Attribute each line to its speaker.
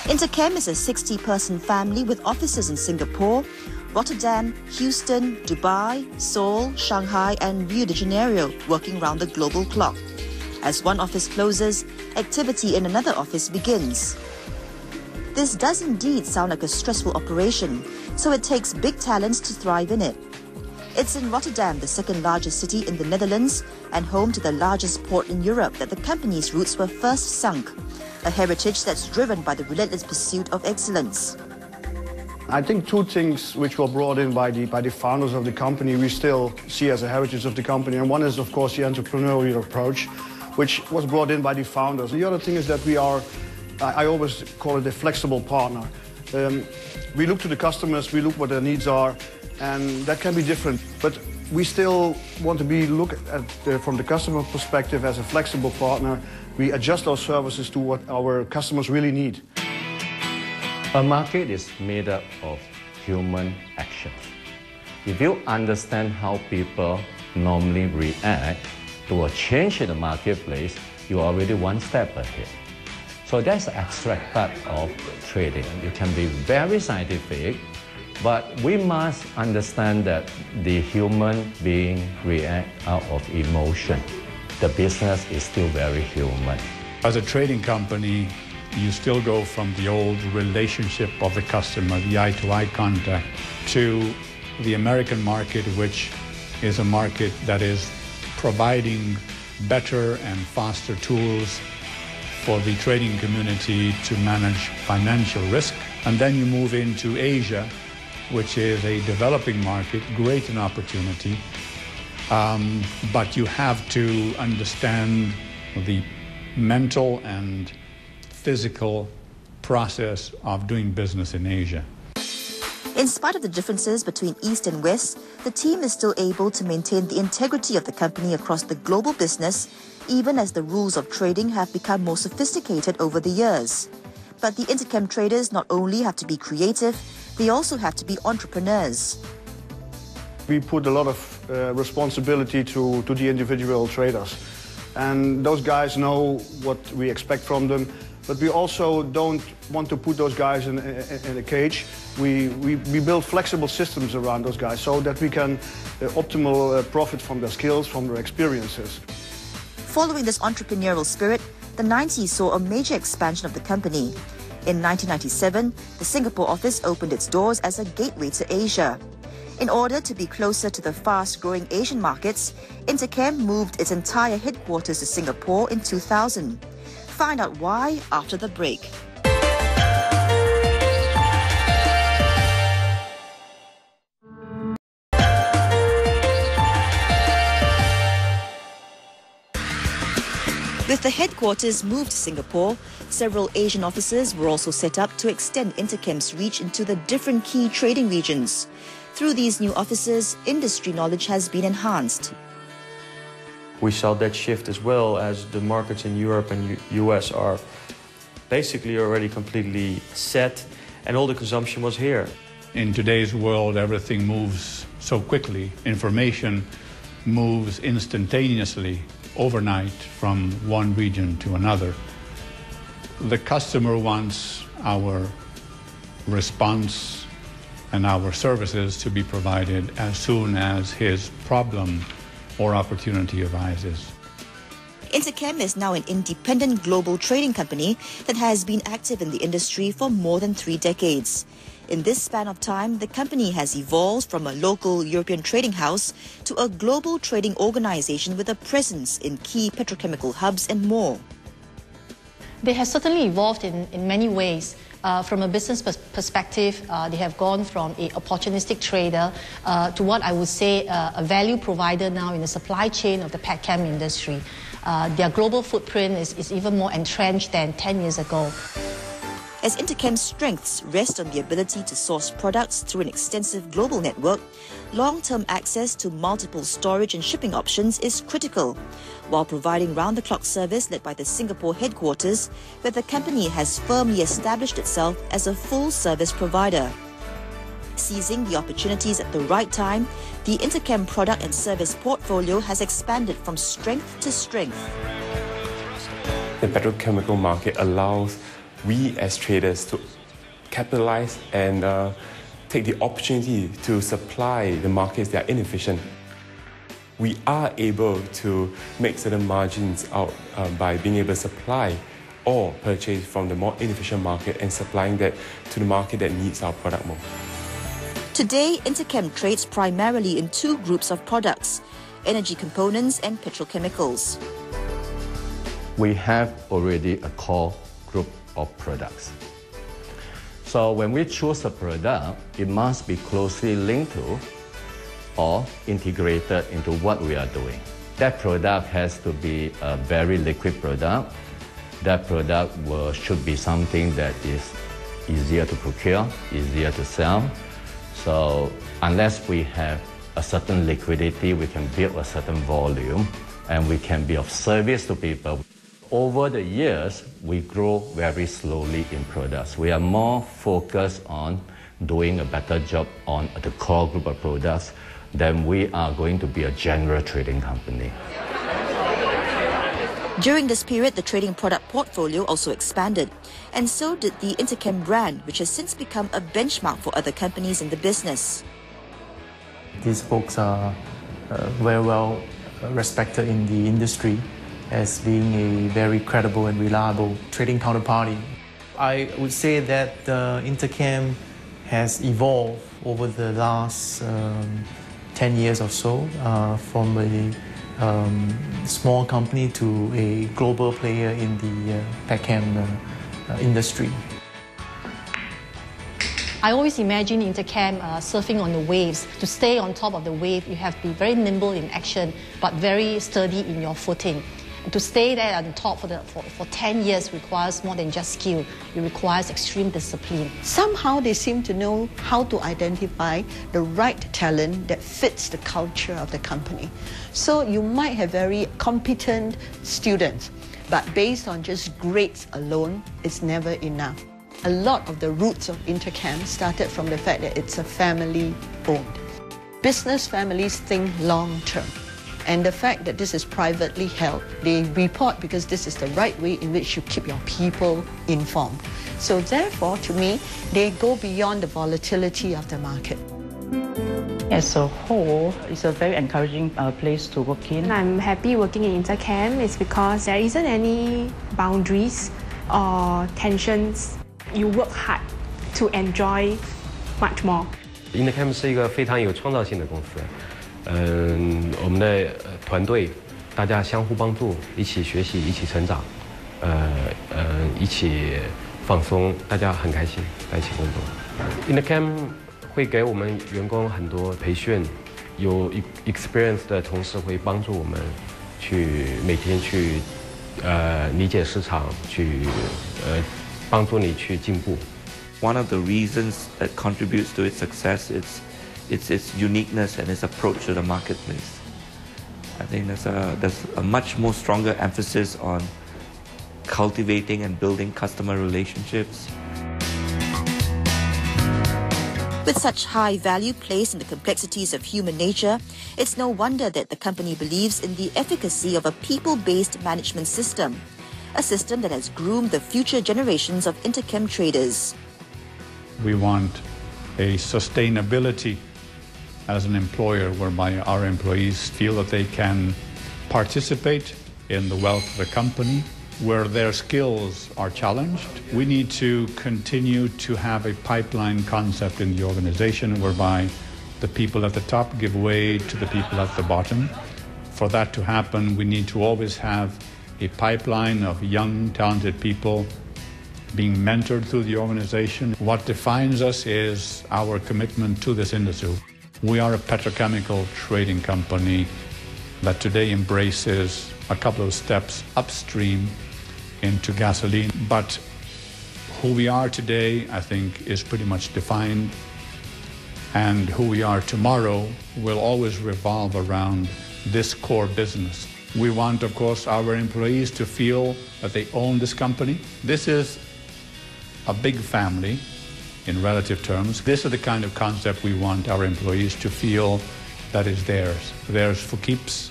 Speaker 1: InterChem is a 60-person family with offices in Singapore, Rotterdam, Houston, Dubai, Seoul, Shanghai and Rio de Janeiro, working round the global clock. As one office closes, activity in another office begins. This does indeed sound like a stressful operation, so it takes big talents to thrive in it. It's in Rotterdam, the second largest city in the Netherlands and home to the largest port in Europe, that the company's roots were first sunk, a heritage that's driven by the relentless pursuit of excellence.
Speaker 2: I think two things which were brought in by the founders of the company we still see as a heritage of the company. And one is, of course, the entrepreneurial approach, which was brought in by the founders. The other thing is that we are, I always call it a flexible partner. We look to the customers, we look what their needs are, and that can be different. But we still want to look at from the customer perspective as a flexible partner. We adjust our services to what our customers really need.
Speaker 3: A market is made up of human actions. If you understand how people normally react to a change in the marketplace, you're already one step ahead. So that's the abstract part of trading. It can be very scientific, but we must understand that the human being react out of emotion. The business is still very human.
Speaker 4: As a trading company, you still go from the old relationship of the customer, the eye-to-eye contact, to the American market, which is a market that is providing better and faster tools for the trading community to manage financial risk. And then you move into Asia, which is a developing market, great in opportunity, but you have to understand the mental and physical process of doing business in Asia.
Speaker 1: In spite of the differences between East and West, the team is still able to maintain the integrity of the company across the global business, even as the rules of trading have become more sophisticated over the years. But the InterChem traders not only have to be creative, they also have to be entrepreneurs.
Speaker 2: We put a lot of responsibility to the individual traders. And those guys know what we expect from them. But we also don't want to put those guys in a cage. We build flexible systems around those guys so that we can optimal profit from their skills, from their experiences.
Speaker 1: Following this entrepreneurial spirit, the 90s saw a major expansion of the company. In 1997, the Singapore office opened its doors as a gateway to Asia. In order to be closer to the fast-growing Asian markets, InterChem moved its entire headquarters to Singapore in 2000. Find out why after the break. With the headquarters moved to Singapore, several Asian offices were also set up to extend InterChem's reach into the different key trading regions. Through these new offices, industry knowledge has been enhanced.
Speaker 5: We saw that shift as well, as the markets in Europe and US are basically already completely set, and all the consumption was here.
Speaker 4: In today's world, everything moves so quickly. Information moves instantaneously, overnight, from one region to another. The customer wants our response and our services to be provided as soon as his problem or opportunity arises.
Speaker 1: InterChem is now an independent global trading company that has been active in the industry for more than 3 decades. In this span of time, the company has evolved from a local European trading house to a global trading organization with a presence in key petrochemical hubs and more.
Speaker 6: They have certainly evolved in many ways. From a business perspective, they have gone from an opportunistic trader to what I would say a value provider now in the supply chain of the petchem industry. Their global footprint is even more entrenched than 10 years ago.
Speaker 1: As InterChem's strengths rest on the ability to source products through an extensive global network, long-term access to multiple storage and shipping options is critical, while providing round-the-clock service led by the Singapore headquarters, where the company has firmly established itself as a full-service provider. Seizing the opportunities at the right time, the InterChem product and service portfolio has expanded from strength to strength.
Speaker 7: The petrochemical market allows we as traders to capitalize and take the opportunity to supply the markets that are inefficient. We are able to make certain margins out by being able to supply or purchase from the more inefficient market and supplying that to the market that needs our product more.
Speaker 1: Today, InterChem trades primarily in two groups of products: energy components and petrochemicals.
Speaker 3: We have already a core group of products. So when we choose a product, it must be closely linked to or integrated into what we are doing. That product has to be a very liquid product. That product should be something that is easier to procure, easier to sell. So unless we have a certain liquidity, we can build a certain volume and we can be of service to people. Over the years, we grow very slowly in products. We are more focused on doing a better job on the core group of products than we are going to be a general trading company.
Speaker 1: During this period, the trading product portfolio also expanded, and so did the InterChem brand, which has since become a benchmark for other companies in the business.
Speaker 8: These folks are very well respected in the industry as being a very credible and reliable trading counterparty. I would say that InterChem has evolved over the last 10 years or so from a small company to a global player in the petchem industry.
Speaker 6: I always imagine InterChem surfing on the waves. To stay on top of the wave, you have to be very nimble in action, but very sturdy in your footing. And to stay there on top for 10 years requires more than just skill. It requires extreme discipline.
Speaker 9: Somehow they seem to know how to identify the right talent that fits the culture of the company. So you might have very competent students, but based on just grades alone, it's never enough. A lot of the roots of InterChem started from the fact that it's a family-owned. Business families think long-term. And the fact that this is privately held, they report because this is the right way in which you keep your people informed. So therefore, to me, they go beyond the volatility of the market.
Speaker 10: As a whole, it's a very encouraging place to work in.
Speaker 11: I'm happy working in InterChem. It's because there isn't any boundaries or tensions. You work hard to enjoy much more.
Speaker 12: InterChem 是一个非常有创造性的公司。我们的团队大家相互帮助，一起学习，一起成长，一起放松，大家很开心在一起工作。InterChem 会给我们员工很多培训，有 experience 的同事会帮助我们去每天去理解市场，去帮助你去进步。
Speaker 13: One of the reasons that contributes to its success is its uniqueness and its approach to the marketplace. I think there's a much more stronger emphasis on cultivating and building customer relationships.
Speaker 1: With such high value placed in the complexities of human nature, it's no wonder that the company believes in the efficacy of a people-based management system, a system that has groomed the future generations of InterChem traders.
Speaker 4: We want a sustainability as an employer whereby our employees feel that they can participate in the wealth of the company. Where their skills are challenged, we need to continue to have a pipeline concept in the organization whereby the people at the top give way to the people at the bottom. For that to happen, we need to always have a pipeline of young, talented people being mentored through the organization. What defines us is our commitment to this industry. We are a petrochemical trading company that today embraces a couple of steps upstream into gasoline. But who we are today, I think, is pretty much defined. And who we are tomorrow will always revolve around this core business. We want, of course, our employees to feel that they own this company. This is a big family in relative terms. This is the kind of concept we want our employees to feel that is theirs for keeps.